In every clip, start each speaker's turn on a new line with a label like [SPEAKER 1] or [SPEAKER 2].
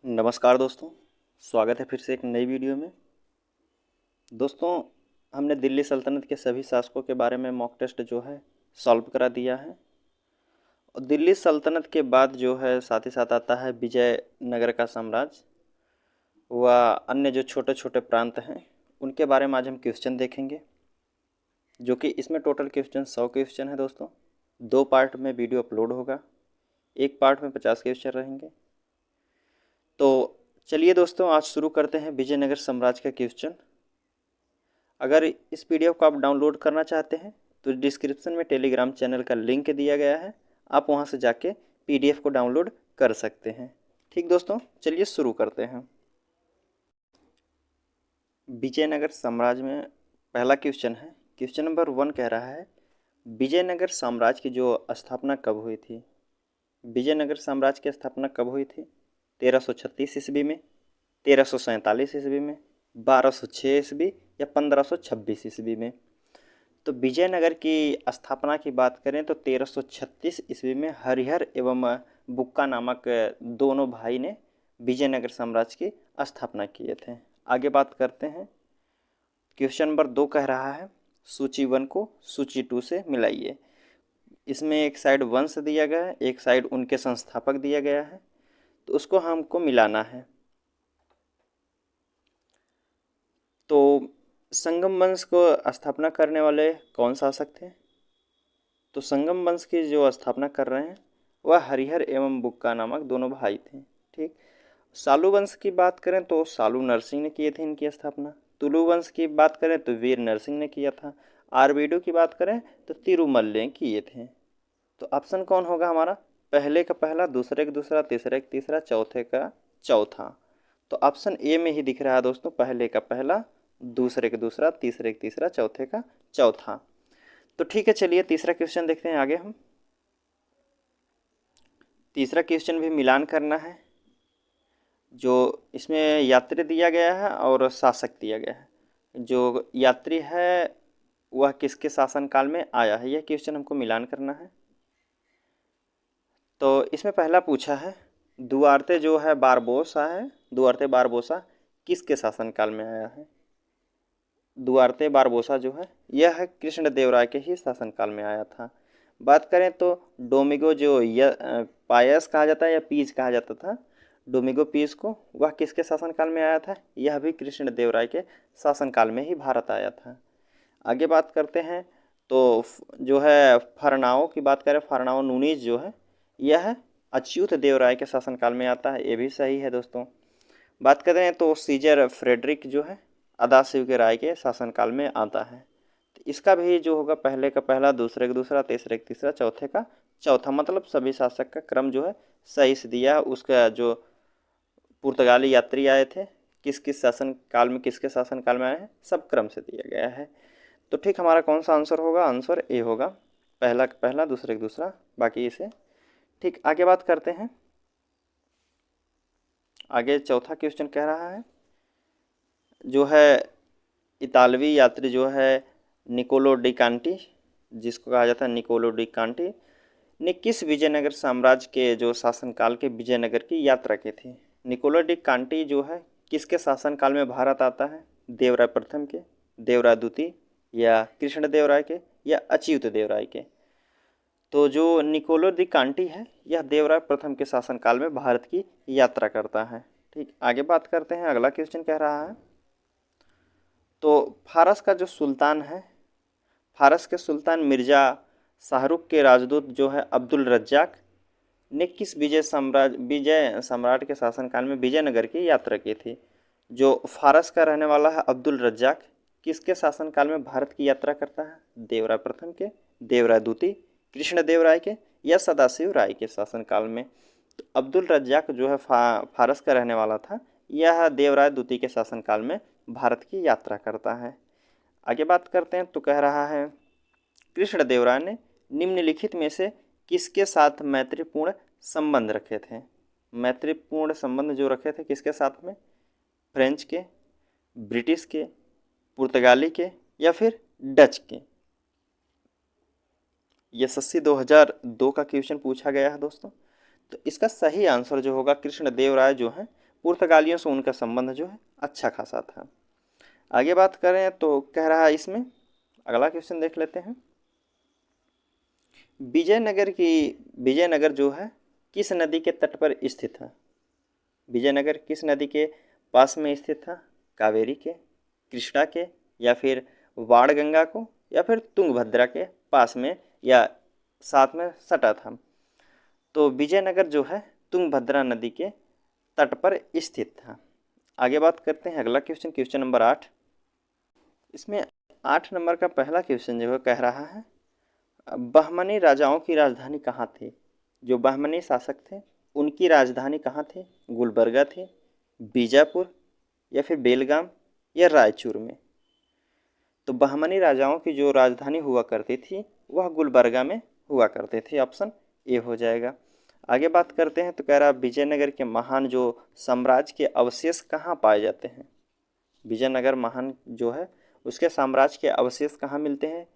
[SPEAKER 1] नमस्कार दोस्तों, स्वागत है फिर से एक नई वीडियो में। दोस्तों, हमने दिल्ली सल्तनत के सभी शासकों के बारे में मॉक टेस्ट जो है सॉल्व करा दिया है। और दिल्ली सल्तनत के बाद जो है साथ ही साथ आता है विजयनगर का साम्राज्य व अन्य जो छोटे छोटे प्रांत हैं उनके बारे में आज हम क्वेश्चन देखेंगे, जो कि इसमें टोटल क्वेश्चन 100 क्वेश्चन है दोस्तों। 2 पार्ट में वीडियो अपलोड होगा, एक पार्ट में 50 क्वेश्चन रहेंगे। तो चलिए दोस्तों, आज शुरू करते हैं विजयनगर साम्राज्य का क्वेश्चन। अगर इस पीडीएफ को आप डाउनलोड करना चाहते हैं तो डिस्क्रिप्शन में टेलीग्राम चैनल का लिंक दिया गया है, आप वहां से जाके पीडीएफ को डाउनलोड कर सकते हैं। ठीक दोस्तों, चलिए शुरू करते हैं। विजयनगर साम्राज्य में पहला क्वेश्चन है। क्वेश्चन नंबर 1 कह रहा है, विजयनगर साम्राज्य की जो स्थापना कब हुई थी? विजयनगर साम्राज्य की स्थापना कब हुई थी? 1336 ईस्वी में, 1347 ईस्वी में, 1206 ईस्वी या 1526 ईस्वी में? तो विजयनगर की स्थापना की बात करें तो 1336 ईस्वी में हरिहर एवं बुक्का नामक दोनों भाई ने विजयनगर साम्राज्य की स्थापना किए थे। आगे बात करते हैं। क्वेश्चन नंबर 2 कह रहा है, सूची 1 को सूची 2 से मिलाइए। इसमें एक साइड वंश दिया गया है, एक साइड उनके संस्थापक दिया गया है, तो उसको हमको मिलाना है। तो संगम वंश को स्थापना करने वाले कौन शासक थे? तो संगम वंश की जो स्थापना कर रहे हैं वह हरिहर एवं बुक्का नामक दोनों भाई थे। ठीक। सालू वंश की बात करें तो सालू नरसिंह ने किए थे इनकी स्थापना। तुलु वंश की बात करें तो वीर नरसिंह ने किया था। आरबीडू की बात करें तो तिरुमल ने किए थे। तो ऑप्शन कौन होगा हमारा? पहले का पहला, दूसरे का दूसरा, तीसरे का तीसरा, चौथे का चौथा। तो ऑप्शन ए में ही दिख रहा है दोस्तों, पहले का पहला, दूसरे का दूसरा, तीसरे का तीसरा, चौथे का चौथा। तो ठीक है, चलिए तीसरा क्वेश्चन देखते हैं आगे हम। तीसरा क्वेश्चन भी मिलान करना है। जो इसमें यात्री दिया गया है और शासक दिया गया है। जो यात्री है वह किसके शासनकाल में आया है, यह क्वेश्चन हमको मिलान करना है। तो इसमें पहला पूछा है, दुआरते जो है बारबोसा है, दुआरते बारबोसा किसके शासनकाल में आया है? दुआरते बारबोसा जो है यह कृष्णदेवराय के ही शासनकाल में आया था। बात करें तो डोमिगो जो पायस कहा जाता है या पीज कहा जाता था, डोमिगो पीज को, वह किसके शासनकाल में आया था? यह भी कृष्णदेवराय के शासनकाल में ही भारत आया था। आगे बात करते हैं तो जो है फरनाओ की बात करें, फरनाओ नूनीज जो है यह अच्युत देवराय के शासनकाल में आता है, ये भी सही है दोस्तों। बात करें तो सीजर फ्रेडरिक जो है अदाशिव के राय के शासनकाल में आता है। तो इसका भी जो होगा पहले का पहला, दूसरे का दूसरा, तीसरे का तीसरा, चौथे का चौथा, मतलब सभी शासक का क्रम जो है सही से दिया। उसका जो पुर्तगाली यात्री आए थे किस किस शासन काल में, किसके शासन काल में आए हैं, सब क्रम से दिया गया है। तो ठीक, हमारा कौन सा आंसर होगा? आंसर ए होगा, पहला का पहला, दूसरे का दूसरा, बाकी इसे। ठीक, आगे बात करते हैं। आगे चौथा क्वेश्चन कह रहा है, जो है इतालवी यात्री जो है निकोलो डी कांटी, जिसको कहा जाता है निकोलो डी कांटी, ने किस विजयनगर साम्राज्य के जो शासनकाल के विजयनगर की यात्रा की थी? निकोलो डी कांटी जो है किसके शासनकाल में भारत आता है? देवराय प्रथम के, देवराय द्वितीय या कृष्णदेवराय के या अच्युत देवराय के? तो जो निकोलो दी कांटी है यह देवराय प्रथम के शासनकाल में भारत की यात्रा करता है। ठीक, आगे बात करते हैं। अगला क्वेश्चन कह रहा है, तो फारस का जो सुल्तान है, फारस के सुल्तान मिर्ज़ा शाहरुख के राजदूत जो है अब्दुल रज्जाक ने किस विजय सम्राट के शासनकाल में विजयनगर की यात्रा की थी? जो फारस का रहने वाला है अब्दुल रज्जाक किसके शासनकाल में भारत की यात्रा करता है? देवराय प्रथम के, देवराय द्वितीय, कृष्णदेवराय के या सदाशिव राय के शासनकाल में? तो अब्दुल रज्जाक जो है फारस का रहने वाला था, यह देवराय द्वितीय के शासनकाल में भारत की यात्रा करता है। आगे बात करते हैं। तो कह रहा है, कृष्णदेवराय ने निम्नलिखित में से किसके साथ मैत्रीपूर्ण संबंध रखे थे? मैत्रीपूर्ण संबंध जो रखे थे किसके साथ में? फ्रेंच के, ब्रिटिश के, पुर्तगाली के या फिर डच के? एसएससी 2002 का क्वेश्चन पूछा गया है दोस्तों। तो इसका सही आंसर जो होगा, कृष्णदेवराय जो है पुर्तगालियों से उनका संबंध जो है अच्छा खासा था। आगे बात करें तो कह रहा है इसमें, अगला क्वेश्चन देख लेते हैं। विजयनगर जो है किस नदी के तट पर स्थित है? विजयनगर किस नदी के पास में स्थित था? कावेरी के, कृष्णा के, या फिर बाणगंगा को, या फिर तुंगभद्रा के पास में या साथ में सटा था? तो विजयनगर जो है तुंगभद्रा नदी के तट पर स्थित था। आगे बात करते हैं अगला क्वेश्चन, क्वेश्चन नंबर 8। इसमें 8 नंबर का पहला क्वेश्चन जो है कह रहा है, बहमनी राजाओं की राजधानी कहाँ थी? जो बहमनी शासक थे उनकी राजधानी कहाँ थी? गुलबर्गा थे, बीजापुर, या फिर बेलगाम, या रायचूर में? तो बहमनी राजाओं की जो राजधानी हुआ करती थी वह गुलबर्गा में हुआ करते थे। ऑप्शन ए हो जाएगा। आगे बात करते हैं तो कह रहा है विजयनगर के महान जो साम्राज्य के अवशेष कहाँ पाए जाते हैं? विजयनगर महान जो है उसके साम्राज्य के अवशेष कहाँ मिलते हैं?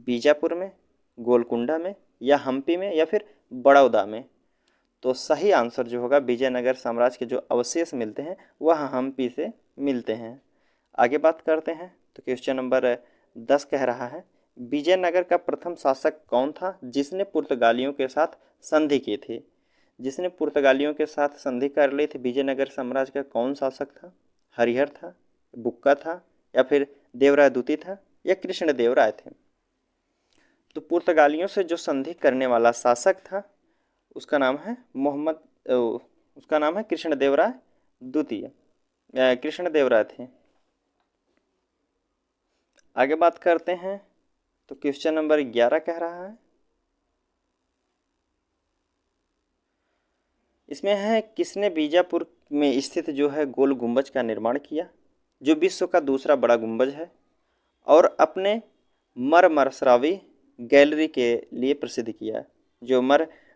[SPEAKER 1] बीजापुर में, गोलकुंडा में, या हम्पी में, या फिर बड़ौदा में? तो सही आंसर जो होगा विजयनगर साम्राज्य के जो अवशेष मिलते हैं वह हम्पी से मिलते हैं। आगे बात करते हैं तो क्वेश्चन नंबर 10 कह रहा है, विजयनगर का प्रथम शासक कौन था जिसने पुर्तगालियों के साथ संधि की थी? जिसने पुर्तगालियों के साथ संधि कर ली थी विजयनगर साम्राज्य का कौन शासक था? हरिहर था, बुक्का था, या फिर देवराय द्वितीय था, या कृष्णदेवराय थे? तो पुर्तगालियों से जो संधि करने वाला शासक था उसका नाम है उसका नाम है कृष्णदेवराय द्वितीय, कृष्णदेवराय थे। आगे बात करते हैं तो क्वेश्चन नंबर 11 कह रहा है, इसमें है किसने बीजापुर में स्थित जो है गोल गुंबज का निर्माण किया, जो विश्व का दूसरा बड़ा गुंबज है और अपने मरमरस्रावी गैलरी के लिए प्रसिद्ध किया? जो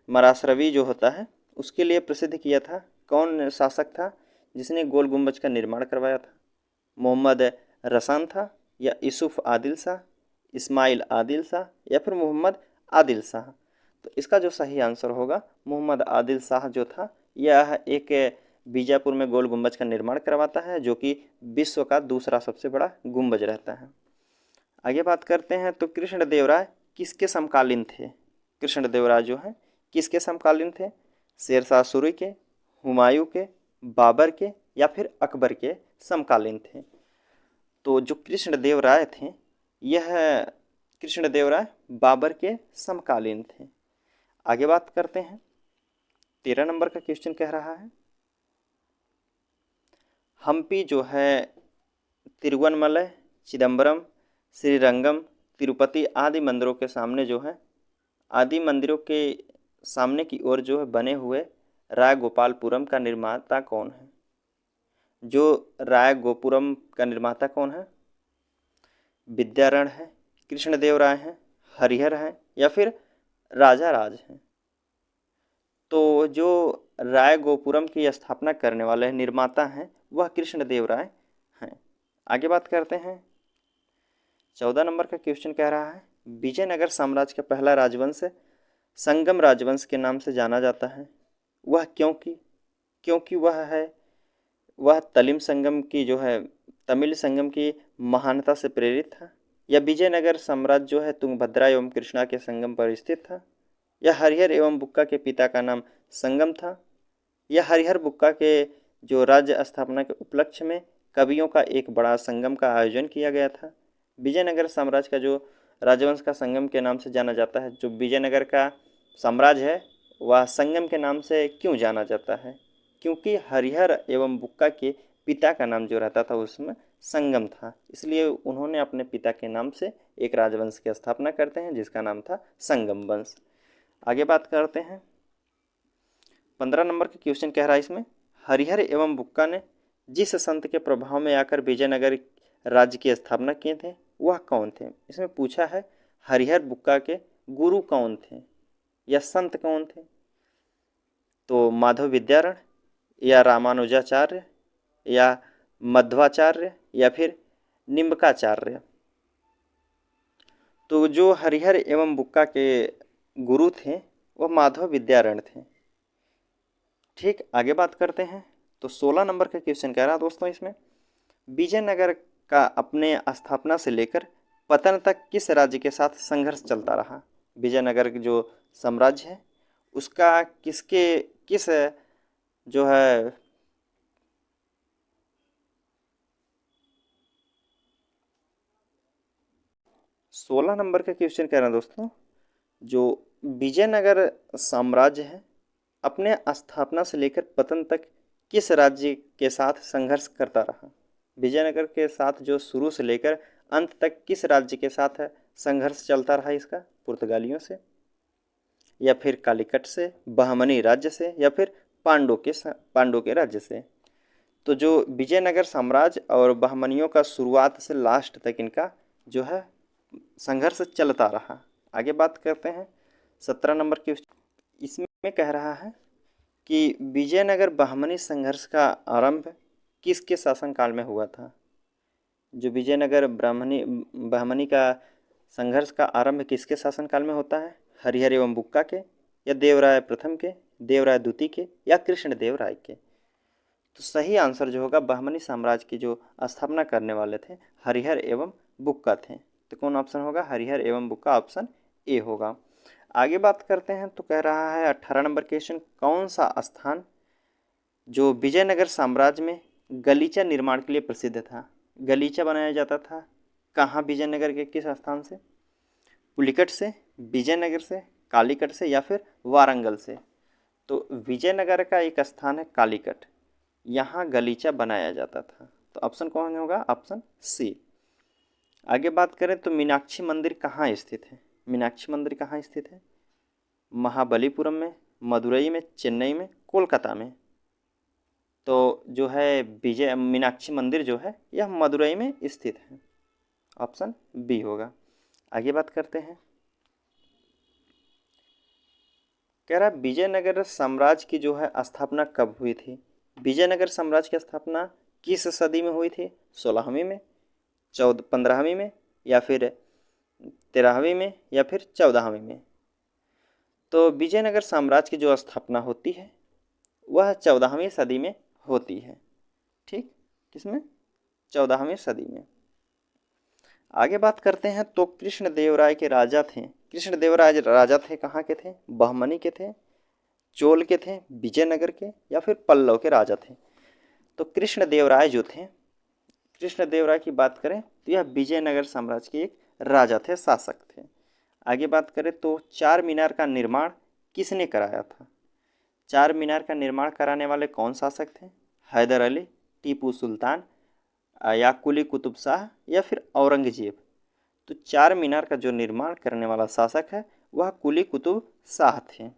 [SPEAKER 1] मरासरवी जो होता है उसके लिए प्रसिद्ध किया था। कौन शासक था जिसने गोल गुंबज का निर्माण करवाया था? मोहम्मद रसान था, या यूसुफ आदिल शाह, इस्माइल आदिल शाह, या फिर मोहम्मद आदिल शाह? तो इसका जो सही आंसर होगा मोहम्मद आदिल शाह जो था, यह एक बीजापुर में गोल गुंबज का निर्माण करवाता है जो कि विश्व का दूसरा सबसे बड़ा गुंबज रहता है। आगे बात करते हैं तो कृष्णदेवराय किसके समकालीन थे? कृष्णदेवराय जो है किसके समकालीन थे? शेरशाह सूरी के, हुमायूं के, बाबर के, या फिर अकबर के समकालीन थे? तो जो कृष्णदेवराय थे यह कृष्णदेवराय बाबर के समकालीन थे। आगे बात करते हैं 13 नंबर का क्वेश्चन कह रहा है, हम्पी जो है तिरुवनमलई, चिदम्बरम, श्रीरंगम, तिरुपति आदि मंदिरों के सामने जो है आदि मंदिरों के सामने की ओर जो है बने हुए राय गोपालपुरम का निर्माता कौन है? जो राय गोपुरम का निर्माता कौन है? विद्यारण है, कृष्णदेवराय हैं, हरिहर हैं, या फिर राजा राज हैं? तो जो राय गोपुरम की स्थापना करने वाले निर्माता हैं वह कृष्णदेवराय हैं। आगे बात करते हैं 14 नंबर का क्वेश्चन कह रहा है, विजयनगर साम्राज्य का पहला राजवंश संगम राजवंश के नाम से जाना जाता है, वह क्योंकि वह तमिल संगम की महानता से प्रेरित था, या विजयनगर साम्राज्य जो है तुंगभद्रा एवं कृष्णा के संगम पर स्थित था, या हरिहर एवं बुक्का के पिता का नाम संगम था, या हरिहर बुक्का के जो राज्य स्थापना के उपलक्ष्य में कवियों का एक बड़ा संगम का आयोजन किया गया था? विजयनगर साम्राज्य का जो राजवंश का संगम के नाम से जाना जाता है, जो विजयनगर का साम्राज्य है वह संगम के नाम से क्यों जाना जाता है? क्योंकि हरिहर एवं बुक्का के पिता का नाम जो रहता था उसमें संगम था, इसलिए उन्होंने अपने पिता के नाम से एक राजवंश की स्थापना करते हैं जिसका नाम था संगम वंश। आगे बात करते हैं 15 नंबर का क्वेश्चन कह रहा है इसमें, हरिहर एवं बुक्का ने जिस संत के प्रभाव में आकर विजयनगर राज्य की स्थापना किए थे वह कौन थे? इसमें पूछा है हरिहर बुक्का के गुरु कौन थे या संत कौन थे? तो माधव विद्यारण, या रामानुजाचार्य, या मध्वाचार्य, या फिर निम्बकाचार्य? तो जो हरिहर एवं बुक्का के गुरु थे वह माधव विद्यारण थे। ठीक, आगे बात करते हैं तो 16 नंबर का क्वेश्चन कह रहा है दोस्तों इसमें, विजयनगर का अपने स्थापना से लेकर पतन तक किस राज्य के साथ संघर्ष चलता रहा। विजयनगर की जो साम्राज्य है उसका किस जो है 16 नंबर का क्वेश्चन कह रहे हैं दोस्तों, जो विजयनगर साम्राज्य है अपने स्थापना से लेकर पतन तक किस राज्य के साथ संघर्ष करता रहा। विजयनगर के साथ जो शुरू से लेकर अंत तक किस राज्य के साथ संघर्ष चलता रहा इसका, पुर्तगालियों से या फिर कालीकट से, बहमनी राज्य से या फिर पांडव के राज्य से। तो जो विजयनगर साम्राज्य और बहमनियों का शुरुआत से लास्ट तक इनका जो है संघर्ष चलता रहा। आगे बात करते हैं 17 नंबर की। इसमें कह रहा है कि विजयनगर बहमनी संघर्ष का आरंभ किसके शासनकाल में हुआ था। जो विजयनगर बहमनी का संघर्ष का आरंभ किसके शासनकाल में होता है, हरिहर एवं बुक्का के, या देवराय प्रथम के, देवराय द्वितीय के, या कृष्णदेव राय के। तो सही आंसर जो होगा, बहमनी साम्राज्य की जो स्थापना करने वाले थे हरिहर एवं बुक्का थे। तो कौन ऑप्शन होगा, हरिहर एवं बुक्का, ऑप्शन ए होगा। आगे बात करते हैं तो कह रहा है 18 नंबर क्वेश्चन, कौन सा स्थान जो विजयनगर साम्राज्य में गलीचा निर्माण के लिए प्रसिद्ध था। गलीचा बनाया जाता था कहाँ, विजयनगर के किस स्थान से, पुलिकट से, विजयनगर से, कालीकट से, या फिर वारंगल से। तो विजयनगर का एक स्थान है कालीकट, यहाँ गलीचा बनाया जाता था। तो ऑप्शन कौन होगा, ऑप्शन सी। आगे बात करें तो मीनाक्षी मंदिर कहाँ स्थित है। मीनाक्षी मंदिर कहाँ स्थित है, महाबलीपुरम में, मदुरई में, चेन्नई में, कोलकाता में। तो जो है मीनाक्षी मंदिर जो है यह मदुरई में स्थित है, ऑप्शन बी होगा। आगे बात करते हैं, कह रहा विजयनगर साम्राज्य की जो है स्थापना कब हुई थी। विजयनगर साम्राज्य की स्थापना किस सदी में हुई थी, 16वीं में, 15वीं में, या फिर 13वीं में, या फिर 14वीं में। तो विजयनगर साम्राज्य की जो स्थापना होती है वह 14वीं सदी में होती है। ठीक, किसमें, 14वीं सदी में। आगे बात करते हैं तो कृष्णदेवराय के राजा थे। कृष्णदेवराय राजा थे कहाँ के थे, बहमनी के थे, चोल के थे, विजयनगर के, या फिर पल्लव के राजा थे। तो कृष्णदेवराय जो थे, कृष्णदेवराय की बात करें तो यह विजयनगर साम्राज्य के एक राजा थे, शासक थे। आगे बात करें तो चार मीनार का निर्माण किसने कराया था। चार मीनार का निर्माण कराने वाले कौन शासक थे, हैदर अली, टीपू सुल्तान, या कुली कुतुब शाह, या फिर औरंगजेब। तो चार मीनार का जो निर्माण करने वाला शासक है वह कुली कुतुब शाह थे।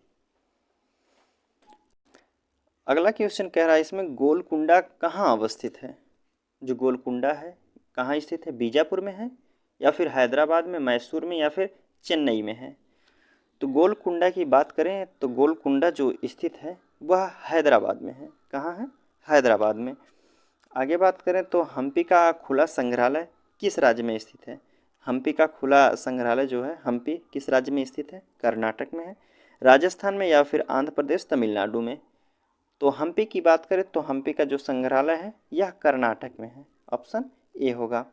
[SPEAKER 1] अगला क्वेश्चन कह रहा है इसमें, गोलकुंडा कहाँ अवस्थित है। जो गोलकुंडा है कहाँ स्थित है, बीजापुर में है, या फिर हैदराबाद में, मैसूर में, या फिर चेन्नई में है। तो गोलकुंडा की बात करें तो गोलकुंडा जो स्थित है वह हैदराबाद में है। कहाँ है, हैदराबाद में। आगे बात करें तो हम्पी का खुला संग्रहालय किस राज्य में स्थित है। हम्पी का खुला संग्रहालय जो है हम्पी किस राज्य में स्थित है, कर्नाटक में है, राजस्थान में, या फिर आंध्र प्रदेश, तमिलनाडु में। तो हम्पी की बात करें तो हम्पी का जो संग्रहालय है यह कर्नाटक में है, ऑप्शन ए होगा।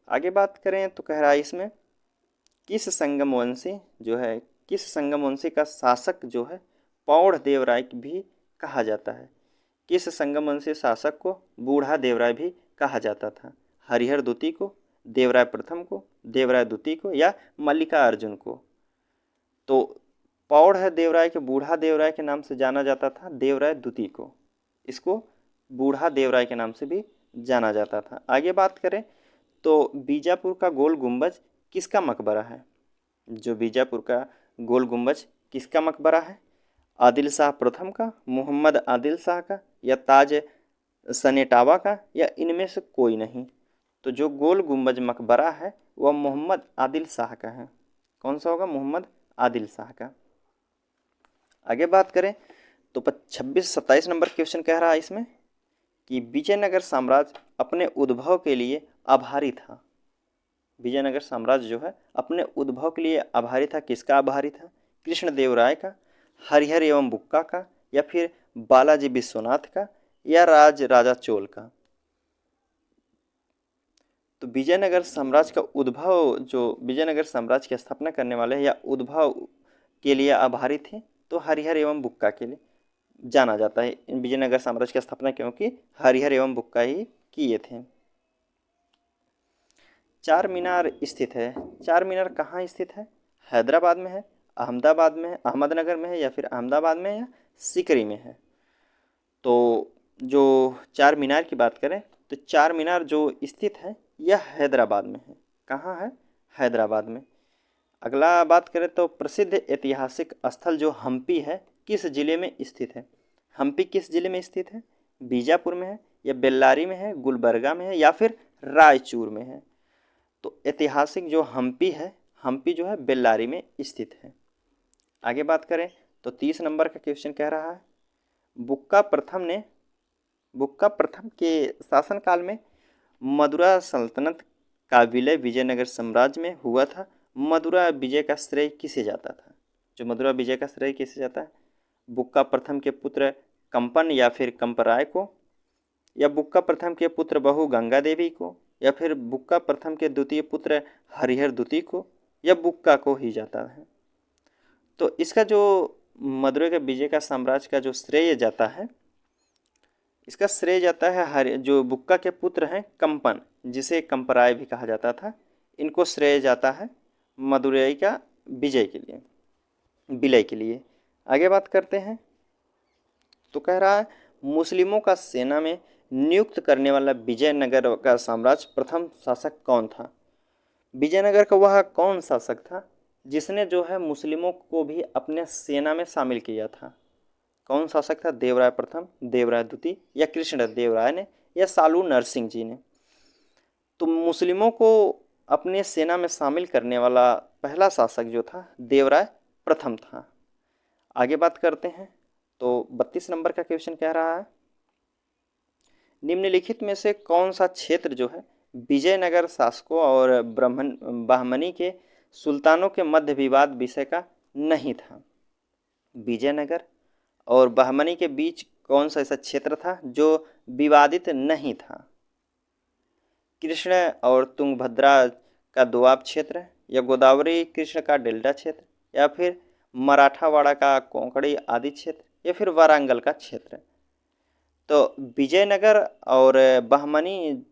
[SPEAKER 1] आगे बात करें तो कह रहा है इसमें, किस संगमवंशी जो है, किस संगमवंशी का शासक जो है पौड़ देवराय भी कहा जाता है। किस संगमवंशी शासक को बूढ़ा देवराय भी कहा जाता था, हरिहर द्वितीय को, देवराय प्रथम को, देवराय द्वितीय को, या मल्लिका अर्जुन को। तो पौड़ है देवराय के बूढ़ा देवराय के नाम से जाना जाता था देवराय द्वितीय को, इसको बूढ़ा देवराय के नाम से भी जाना जाता था। आगे बात करें तो बीजापुर का गोल गुंबज किसका मकबरा है। जो बीजापुर का गोल गुंबज किसका मकबरा है, आदिल शाह प्रथम का, मोहम्मद आदिल शाह का, या ताज सनेटावा का, या इनमें से कोई नहीं। तो जो गोल गुंबज मकबरा है वह मोहम्मद आदिल शाह का है। कौन सा होगा, मोहम्मद आदिल शाह का। आगे बात करें तो 26-27 नंबर क्वेश्चन कह रहा है इसमें कि विजयनगर साम्राज्य अपने उद्भव के लिए आभारी था। विजयनगर साम्राज्य जो है अपने उद्भव के लिए आभारी था, किसका आभारी था, कृष्णदेव राय का, हरिहर एवं बुक्का का, या फिर बालाजी विश्वनाथ का, या राज राजा चोल का? तो विजयनगर साम्राज्य का उद्भव, जो विजयनगर साम्राज्य की स्थापना करने वाले या उद्भव के लिए आभारी थे, तो हरिहर एवं बुक्का के लिए जाना जाता है विजयनगर साम्राज्य की स्थापना, क्योंकि हरिहर एवं बुक्का ही किए थे। चार मीनार स्थित है, चार मीनार कहाँ स्थित है? हैदराबाद में है, अहमदाबाद में है, अहमदनगर में है, या फिर अहमदाबाद में है, या सिकरी में है? तो जो चार मीनार की बात करें तो चार मीनार जो स्थित है यह हैदराबाद में है। कहाँ है? हैदराबाद में। अगला बात करें तो प्रसिद्ध ऐतिहासिक स्थल जो हम्पी है किस जिले में स्थित है? हम्पी किस जिले में स्थित है? बीजापुर में है, या बेल्लारी में है, गुलबर्गा में है, या फिर रायचूर में है? तो ऐतिहासिक जो हम्पी है, हम्पी जो है बेल्लारी में स्थित है। आगे बात करें तो 30 नंबर का क्वेश्चन कह रहा है, बुक्का प्रथम के शासनकाल में मदुरा सल्तनत का विलय विजयनगर साम्राज्य में हुआ था। मदुरा विजय का श्रेय किसे जाता था? जो मदुरा विजय का श्रेय किसे जाता है? बुक्का प्रथम के पुत्र कंपन या फिर कंपराय को, या बुक्का प्रथम के पुत्र बहू गंगा देवी को, या फिर बुक्का प्रथम के द्वितीय पुत्र हरिहर द्वितीय को, या बुक्का को ही जाता है? तो इसका जो मदुरा के विजय का साम्राज्य का जो श्रेय जाता है, इसका श्रेय जाता है जो बुक्का के पुत्र हैं कंपन, जिसे कंपराय भी कहा जाता था, इनको श्रेय जाता है मदुरई का विजय के लिए, विलय के लिए। आगे बात करते हैं तो कह रहा है, मुस्लिमों का सेना में नियुक्त करने वाला विजयनगर का साम्राज्य प्रथम शासक कौन था? विजयनगर का वह कौन शासक था जिसने जो है मुस्लिमों को भी अपने सेना में शामिल किया था? कौन शासक था? देवराय प्रथम, देवराय द्वितीय, या कृष्ण देवराय ने, या सालू नरसिंह जी ने? तो मुस्लिमों को अपने सेना में शामिल करने वाला पहला शासक जो था देवराय प्रथम था। आगे बात करते हैं तो 32 नंबर का क्वेश्चन कह रहा है, निम्नलिखित में से कौन सा क्षेत्र जो है विजयनगर शासकों और बहमनी के सुल्तानों के मध्य विवाद विषय का नहीं था? विजयनगर और बहमनी के बीच कौन सा ऐसा क्षेत्र था जो विवादित नहीं था? कृष्ण और तुंगभद्रा का दोआब क्षेत्र, या गोदावरी कृष्ण का डेल्टा क्षेत्र, या फिर मराठावाड़ा का कोंकणी आदि क्षेत्र, या फिर वारंगल का क्षेत्र? तो विजयनगर और बहमनी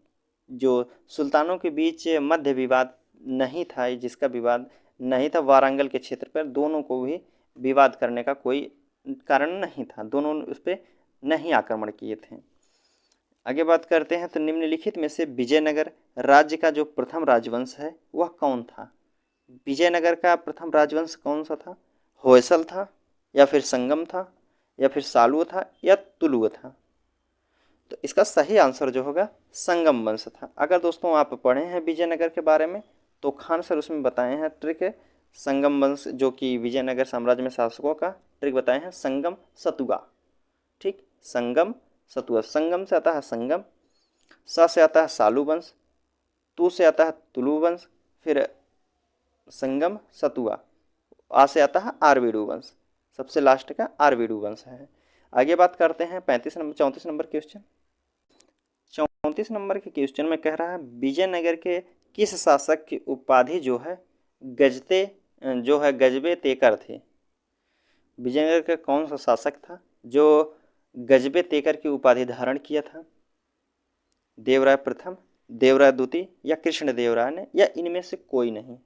[SPEAKER 1] जो सुल्तानों के बीच मध्य विवाद नहीं था, जिसका विवाद नहीं था वारंगल के क्षेत्र पर, दोनों को भी विवाद करने का कोई कारण नहीं था, दोनों उस पर नहीं आक्रमण किए थे। आगे बात करते हैं तो निम्नलिखित में से विजयनगर राज्य का जो प्रथम राजवंश है वह कौन था? विजयनगर का प्रथम राजवंश कौन सा था? होयसल था, या फिर संगम था, या फिर सालुआ था, या तुलुआ था? तो इसका सही आंसर जो होगा संगम वंश था। अगर दोस्तों आप पढ़े हैं विजयनगर के बारे में तो खान सर उसमें बताए हैं ट्रिक, संगम वंश जो कि विजयनगर साम्राज्य में शासकों का ट्रिक बताए हैं, संगम सतुआ। ठीक, संगम सतुआ। संगम से आता है संगम, स से आता है सालू वंश, तू से आता है तुलु वंश, फिर संगम सतुआ, आ से आता है आरवीडू वंश, सबसे लास्ट का आरवीडू वंश है। आगे बात करते हैं 34 नंबर क्वेश्चन। 34 नंबर के क्वेश्चन में कह रहा है, विजयनगर के किस शासक की उपाधि जो है गजबे तेकर थे? विजयनगर का कौन सा शासक था जो गजबे तेकर की उपाधि धारण किया था? देवराय प्रथम, देवराय द्वितीय, या कृष्ण देवराय ने, या इनमें से कोई नहीं?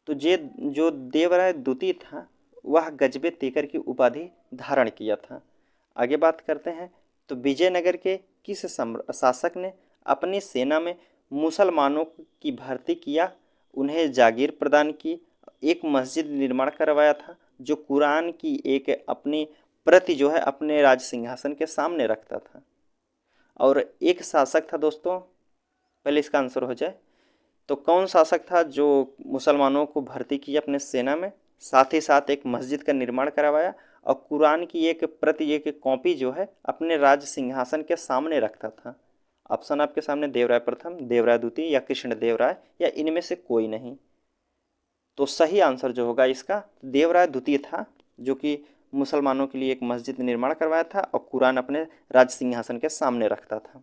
[SPEAKER 1] तो जो देवराय द्वितीय था वह गजबे तेकर की उपाधि धारण किया था। आगे बात करते हैं तो विजयनगर के किस शासक ने अपनी सेना में मुसलमानों की भर्ती किया, उन्हें जागीर प्रदान की, एक मस्जिद निर्माण करवाया था, जो कुरान की एक अपनी प्रति जो है अपने राज सिंहासन के सामने रखता था? और एक शासक था दोस्तों, पहले इसका आंसर हो जाए तो कौन शासक था जो मुसलमानों को भर्ती किया अपने सेना में, साथ ही साथ एक मस्जिद का निर्माण करवाया और कुरान की एक प्रति, एक कॉपी जो है अपने राज सिंहासन के सामने रखता था? ऑप्शन आपके सामने, देवराय प्रथम, देवराय द्वितीय, या कृष्ण देवराय, या इनमें से कोई नहीं? तो सही आंसर जो होगा इसका देवराय द्वितीय था, जो कि मुसलमानों के लिए एक मस्जिद निर्माण करवाया था और कुरान अपने राज सिंहासन के सामने रखता था।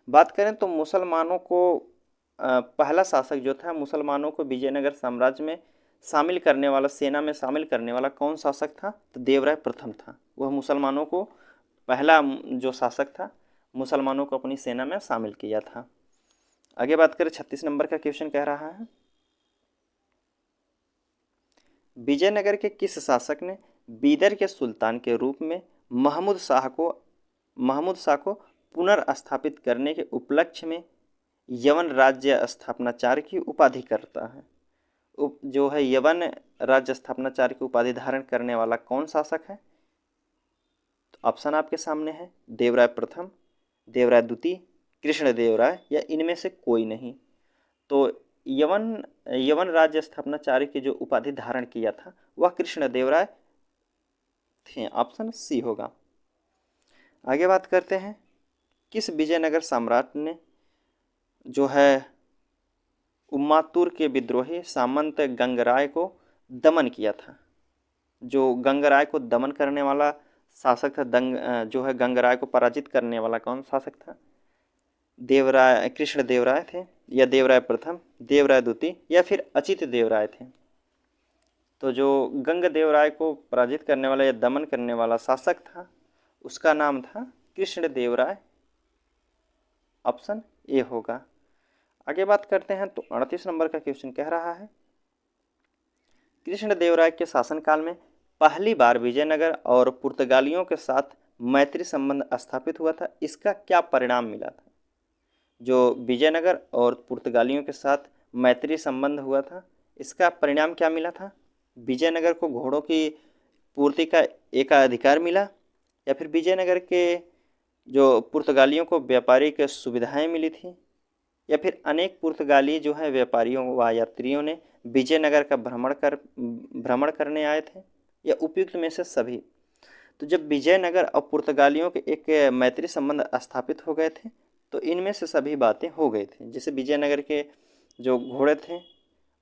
[SPEAKER 1] बात करें तो मुसलमानों को पहला शासक जो था, मुसलमानों को विजयनगर साम्राज्य में शामिल करने वाला, सेना में शामिल करने वाला कौन शासक था? तो देवराय प्रथम था। वह मुसलमानों को पहला जो शासक था, मुसलमानों को अपनी सेना में शामिल किया था। आगे बात करें 36 नंबर का क्वेश्चन कह रहा है, विजयनगर के किस शासक ने बीदर के सुल्तान के रूप में महमूद शाह को पुनर्स्थापित करने के उपलक्ष्य में यवन राज्य स्थापनाचार्य की उपाधि करता है? जो है यवन राज्य स्थापनाचार्य की उपाधि धारण करने वाला कौन शासक है? तो ऑप्शन आपके सामने है, देवराय प्रथम, देवराय द्वितीय, कृष्णदेवराय या इनमें से कोई नहीं। तो यवन राज्य स्थापनाचार्य की जो उपाधि धारण किया था वह कृष्णदेवराय थे। ऑप्शन सी होगा। आगे बात करते हैं, किस विजयनगर सम्राट ने जो है उम्मातूर के विद्रोही सामंत गंगराय को दमन किया था? जो गंगराय को दमन करने वाला शासक था, जो है गंगराय को पराजित करने वाला कौन शासक था? देवराय कृष्णदेवराय थे, या देवराय प्रथम, देवराय द्वितीय, या फिर अचित देवराय थे? तो जो गंग देवराय को पराजित करने वाला या दमन करने वाला शासक था उसका नाम था कृष्णदेवराय। ऑप्शन ए होगा। आगे बात करते हैं तो 38 नंबर का क्वेश्चन कह रहा है, कृष्णदेवराय के शासनकाल में पहली बार विजयनगर और पुर्तगालियों के साथ मैत्री संबंध स्थापित हुआ था, इसका क्या परिणाम मिला था? जो विजयनगर और पुर्तगालियों के साथ मैत्री संबंध हुआ था, इसका परिणाम क्या मिला था? विजयनगर को घोड़ों की पूर्ति का एकाधिकार मिला, या फिर विजयनगर के जो पुर्तगालियों को व्यापारिक सुविधाएं मिली थी, या फिर अनेक पुर्तगाली जो है व्यापारियों व यात्रियों ने विजयनगर का भ्रमण करने आए थे, या उपयुक्त में से सभी? तो जब विजयनगर और पुर्तगालियों के एक मैत्री संबंध स्थापित हो गए थे तो इनमें से सभी बातें हो गई थी। जैसे विजयनगर के जो घोड़े थे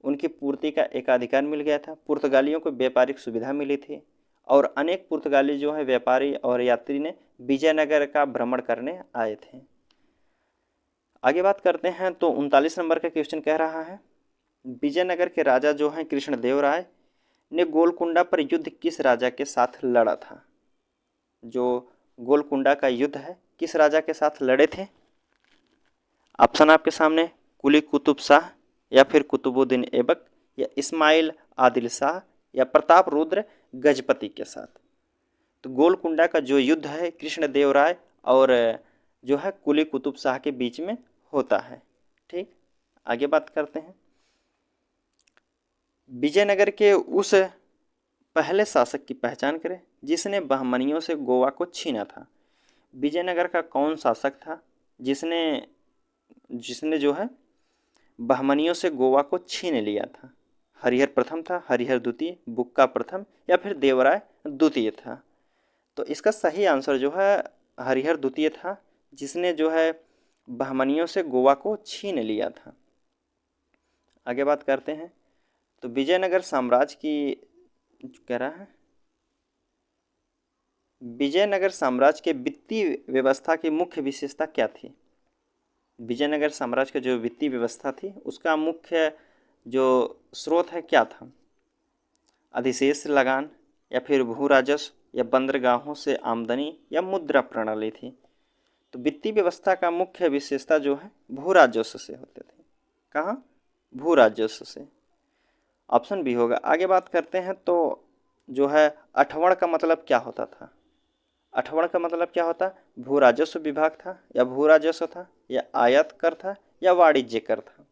[SPEAKER 1] उनकी पूर्ति का एकाधिकार मिल गया था, पुर्तगालियों को व्यापारिक सुविधा मिली थी, और अनेक पुर्तगाली जो है व्यापारी और यात्री ने विजयनगर का भ्रमण करने आए थे। आगे बात करते हैं तो 39 नंबर का क्वेश्चन कह रहा है, विजयनगर के राजा जो हैं कृष्णदेवराय ने गोलकुंडा पर युद्ध किस राजा के साथ लड़ा था? जो गोलकुंडा का युद्ध है किस राजा के साथ लड़े थे? ऑप्शन आपके सामने, कुली कुतुब शाह, या फिर कुतुबुद्दीन ऐबक, या इस्माइल आदिल शाह, या प्रताप रुद्र गजपति के साथ? तो गोलकुंडा का जो युद्ध है कृष्णदेवराय और जो है कुली कुतुब शाह के बीच में होता है। ठीक, आगे बात करते हैं, विजयनगर के उस पहले शासक की पहचान करें जिसने बहमनियों से गोवा को छीना था। विजयनगर का कौन शासक था जिसने जो है बहमनियों से गोवा को छीन लिया था? हरिहर प्रथम था, हरिहर द्वितीय, बुक्का प्रथम, या फिर देवराय द्वितीय था? तो इसका सही आंसर जो है हरिहर द्वितीय था, जिसने जो है बहमनियों से गोवा को छीन लिया था। आगे बात करते हैं तो विजयनगर साम्राज्य की कह रहा है, विजयनगर साम्राज्य के वित्तीय व्यवस्था की मुख्य विशेषता क्या थी? विजयनगर साम्राज्य की जो वित्तीय व्यवस्था थी उसका मुख्य जो स्रोत है क्या था? अधिशेष लगान, या फिर भू राजस्व, या बंदरगाहों से आमदनी, या मुद्रा प्रणाली थी? तो वित्तीय व्यवस्था का मुख्य विशेषता जो है भू राजस्व से होते थे। कहाँ? भू राजस्व से। ऑप्शन बी होगा। आगे बात करते हैं तो जो है अठवण का मतलब क्या होता था? अठवण का मतलब क्या होता? भू राजस्व विभाग था, या भू राजस्व था, या आयात कर था, या वाणिज्य कर था?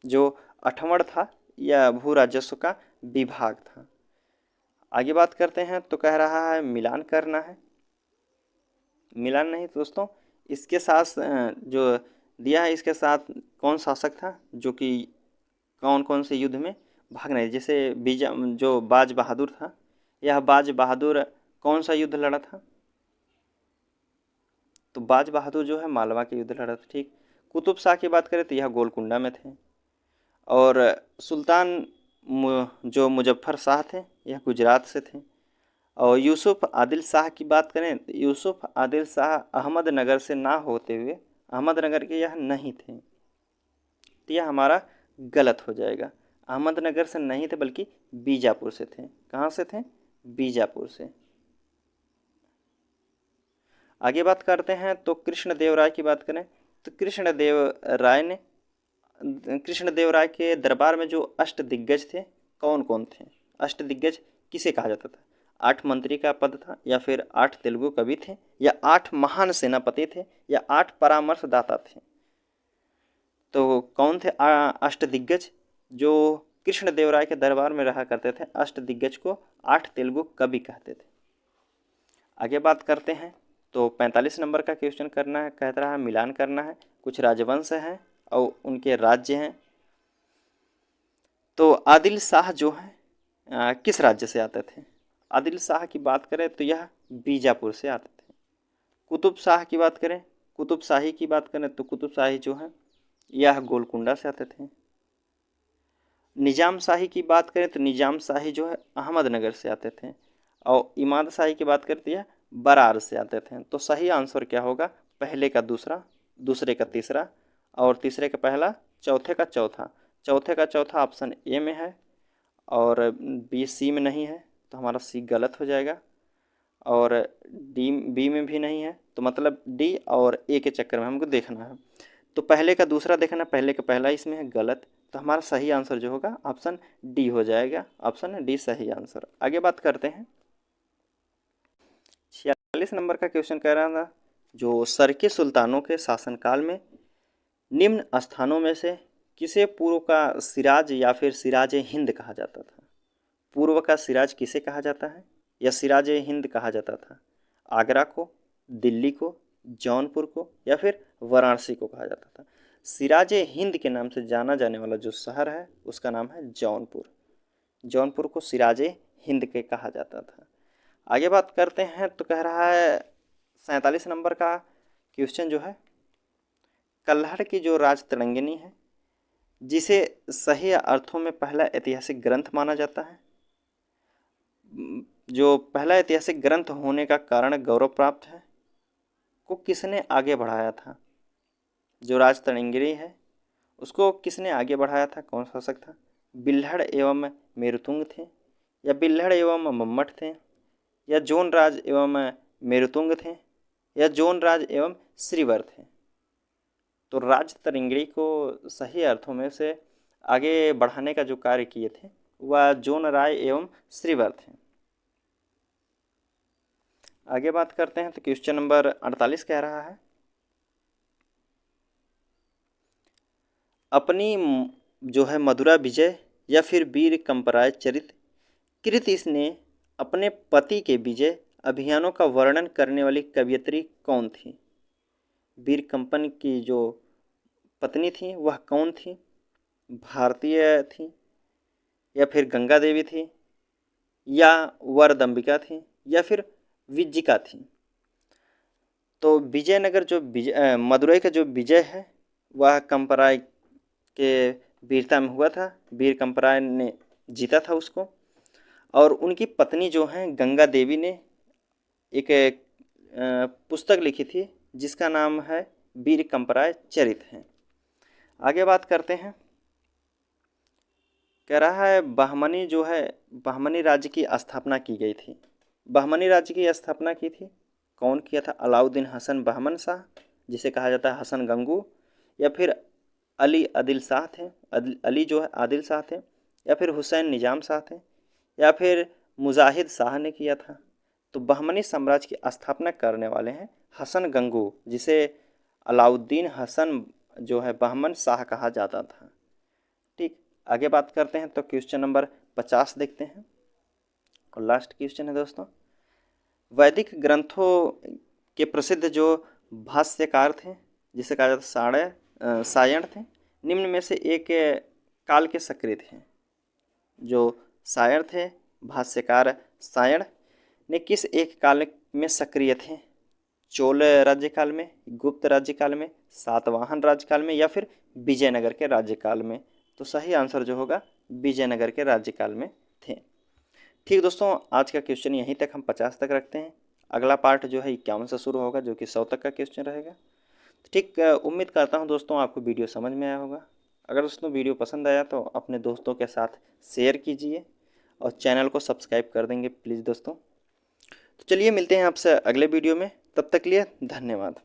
[SPEAKER 1] जो अठवण था या भू राजस्व का विभाग था। आगे बात करते हैं तो कह रहा है मिलान करना है। मिलान नहीं दोस्तों, इसके साथ जो दिया है इसके साथ कौन शासक था जो कि कौन कौन से युद्ध में भाग नहीं? जैसे जो बाज बहादुर था, यह बाज बहादुर कौन सा युद्ध लड़ा था? तो बाज बहादुर जो है मालवा के युद्ध लड़ा था। ठीक, कुतुब शाह की बात करें तो यह गोलकुंडा में थे, और सुल्तान जो मुजफ्फर शाह थे यह गुजरात से थे। और यूसुफ आदिल शाह की बात करें तो यूसुफ आदिल शाह अहमदनगर से ना होते हुए अहमदनगर के यह नहीं थे, तो यह हमारा गलत हो जाएगा। अहमदनगर से नहीं थे बल्कि बीजापुर से थे। कहाँ से थे? बीजापुर से। आगे बात करते हैं तो कृष्णदेवराय की बात करें तो कृष्णदेवराय के दरबार में जो अष्टदिग्गज थे कौन कौन थे? अष्टदिग्गज किसे कहा जाता था? 8 मंत्री का पद था, या फिर 8 तेलुगु कवि थे, या 8 महान सेनापति थे, या 8 परामर्शदाता थे? तो कौन थे अष्टदिग्गज जो कृष्णदेवराय के दरबार में रहा करते थे? अष्टदिग्गज को 8 तेलुगु कवि कहते थे। आगे बात करते हैं तो 45 नंबर का क्वेश्चन करना है, कहता रहा मिलान करना है। कुछ राजवंश हैं और उनके राज्य हैं। तो आदिल शाह जो है किस राज्य से आते थे? आदिल शाह की बात करें तो यह बीजापुर से आते थे। कुतुब शाह की बात करें, कुतुब शाही की बात करें तो कुतुब शाही जो है यह गोलकुंडा से आते थे। निजाम शाही की बात करें तो निजाम शाही जो है अहमदनगर से आते थे। और इमाद शाही की बात करती है बरार से आते थे। तो सही आंसर क्या होगा? पहले का दूसरा, दूसरे का तीसरा, और तीसरे का पहला, चौथे का चौथा। चौथे का चौथा ऑप्शन ए में है और बी सी में नहीं है, तो हमारा सी गलत हो जाएगा। और डी बी में भी नहीं है, तो मतलब डी और ए के चक्कर में हमको देखना है। तो पहले का दूसरा देखना, पहले का पहला इसमें है गलत, तो हमारा सही आंसर जो होगा ऑप्शन डी हो जाएगा। ऑप्शन डी सही आंसर। आगे बात करते हैं 46 नंबर का क्वेश्चन कह रहा था जो सरके सुल्तानों के शासनकाल में निम्न स्थानों में से किसे पूर्व का सिराज या फिर सिराज हिंद कहा जाता था? पूर्व का सिराज किसे कहा जाता है या सिराज हिंद कहा जाता था? आगरा को, दिल्ली को, जौनपुर को, या फिर वाराणसी को कहा जाता था? सिराज हिंद के नाम से जाना जाने वाला जो शहर है उसका नाम है जौनपुर। जौनपुर को सिराज हिंद के कहा जाता था। आगे बात करते हैं तो कह रहा है 47 नंबर का क्वेश्चन जो है कल्हड़ की जो राजतरंगिणी है जिसे सही अर्थों में पहला ऐतिहासिक ग्रंथ माना जाता है, जो पहला ऐतिहासिक ग्रंथ होने का कारण गौरव प्राप्त है, को किसने आगे बढ़ाया था? जो राजतरंगिणी है उसको किसने आगे बढ़ाया था? कौन शासक था? बिल्हड़ एवं मेरुतुंग थे, या बिल्हड़ एवं मम्मट थे, या जोन राज एवं मेरुतुंग थे, या जोन राज एवं श्रीवर थे? तो राजतरंगिणी को सही अर्थों में से आगे बढ़ाने का जो कार्य किए थे वह जोन राय एवं श्रीवर थे। आगे बात करते हैं तो क्वेश्चन नंबर 48 कह रहा है अपनी जो है मधुरा विजय या फिर वीर कंपराय चरित कृत इसने अपने पति के विजय अभियानों का वर्णन करने वाली कवयित्री कौन थी? वीर कंपन की जो पत्नी थी वह कौन थी? भारतीय थी, या फिर गंगा देवी थी, या वरदंबिका थी, या फिर विज्जिका थी? तो विजयनगर जो मदुरई का जो विजय है वह कंपराय के वीरता में हुआ था। वीर कंपराय ने जीता था उसको। और उनकी पत्नी जो हैं गंगा देवी ने एक पुस्तक लिखी थी जिसका नाम है वीर कंपराय चरित है। आगे बात करते हैं, कह रहा है बहमनी जो है बहमनी राज्य की स्थापना की गई थी। बहमनी राज्य की स्थापना की थी कौन किया था? अलाउद्दीन हसन बहमन शाह, जिसे कहा जाता है हसन गंगू, या फिर अली आदिल शाह थे, अली जो है आदिल शाह थे, या फिर हुसैन निजाम शाह थे, या फिर मुजाहिद शाह ने किया था? तो बहमनी साम्राज्य की स्थापना करने वाले हैं हसन गंगू, जिसे अलाउद्दीन हसन जो है बहमन शाह कहा जाता था। ठीक, आगे बात करते हैं तो क्वेश्चन नंबर 50 देखते हैं और लास्ट क्वेश्चन है दोस्तों। वैदिक ग्रंथों के प्रसिद्ध जो भाष्यकार थे जिसे कहा जाता सायण थे, निम्न में से एक काल के सक्रिय थे। जो सायण थे भाष्यकार सायण ने किस एक काल में सक्रिय थे? चोल राज्यकाल में, गुप्त राज्यकाल में, सातवाहन राज्यकाल में, या फिर विजयनगर के राज्यकाल में? तो सही आंसर जो होगा विजयनगर के राज्यकाल में थे। ठीक दोस्तों, आज का क्वेश्चन यहीं तक, हम 50 तक रखते हैं। अगला पार्ट जो है 51 से शुरू होगा, जो कि 100 तक का क्वेश्चन रहेगा। ठीक, उम्मीद करता हूँ दोस्तों आपको वीडियो समझ में आया होगा। अगर दोस्तों वीडियो पसंद आया तो अपने दोस्तों के साथ शेयर कीजिए और चैनल को सब्सक्राइब कर देंगे प्लीज़ दोस्तों। तो चलिए मिलते हैं आपसे अगले वीडियो में, तब तक के लिए धन्यवाद।